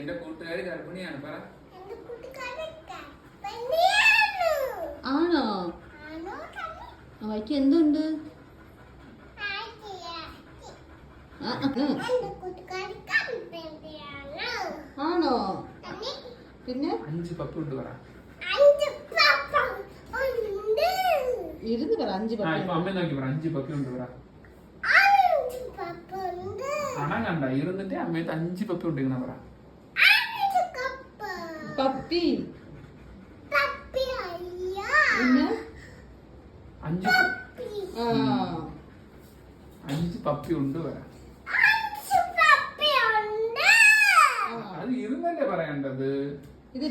എന്റെ കൂട്ടുകാരി ഗർഭിണിയാണ് പറ. ആണോ? അവയ്ക്ക് എന്തുണ്ട്? ആണോ? പിന്നെ 5 പപ്പി ഉണ്ട് പറ. ഇരുന്ന് പറ. 5 പപ്പി. അമ്മ നോക്കി പറ. 5 പപ്പി ഉണ്ട് പറ. പണം കണ്ട ഇരുന്നിട്ട് അമ്മയത്ത് 5 പപ്പി ഉണ്ട് ഇങ്ങനെ പറ. പപ്പി. പിന്നെ 5 പപ്പി ഉണ്ട് പറ. അത് ഇരുന്നല്ലേ പറയേണ്ടത്. ഇത്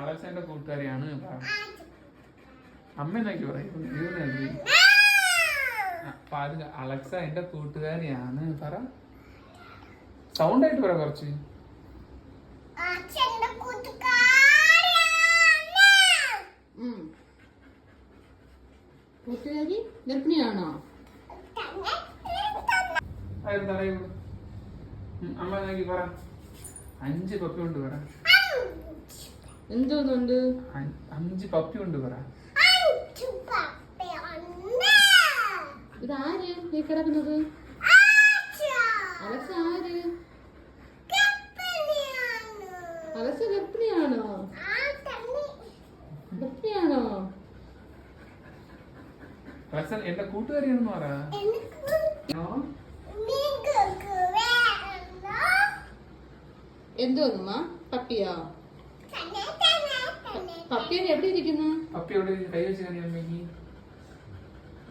അലക്സന്റെ കൂട്ടുകാരിയാണ്. അമ്മ നോക്കി പറയും. അലക്സ എന്റെ കൂട്ടുകാരിയാണ് പറ. സൗണ്ട് ആയിട്ട് പറ കുറച്ച്. കൂട്ടുകാരി ഗർഭിണിയാണോ? അമ്മ നോക്കി പറ. 5 പപ്പി ഉണ്ട് പറ. എന്തോന്നുണ്ട്? 5 പപ്പി ഉണ്ട് പറ. ഇതാര് ഈ കിടക്കുന്നത്? അലക്സ ആര്? അലക്സ ഗർഭിണിയാണോ? ഗർഭിണിയാണോ? അലക്സ എന്റെ കൂട്ടുകാരിയാണെന്ന് പറ. എന്തോന്നുമ്മ? പപ്പിയോ? പപ്പിയൊക്കെ എവിടെ ഇരിക്കുന്നു? പപ്പി എവിടെ കൈ വെച്ച് കാണിയാൽ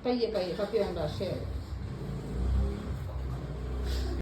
പയ്യെ പയ്യെ പപ്പി വേണ്ട. ശരി.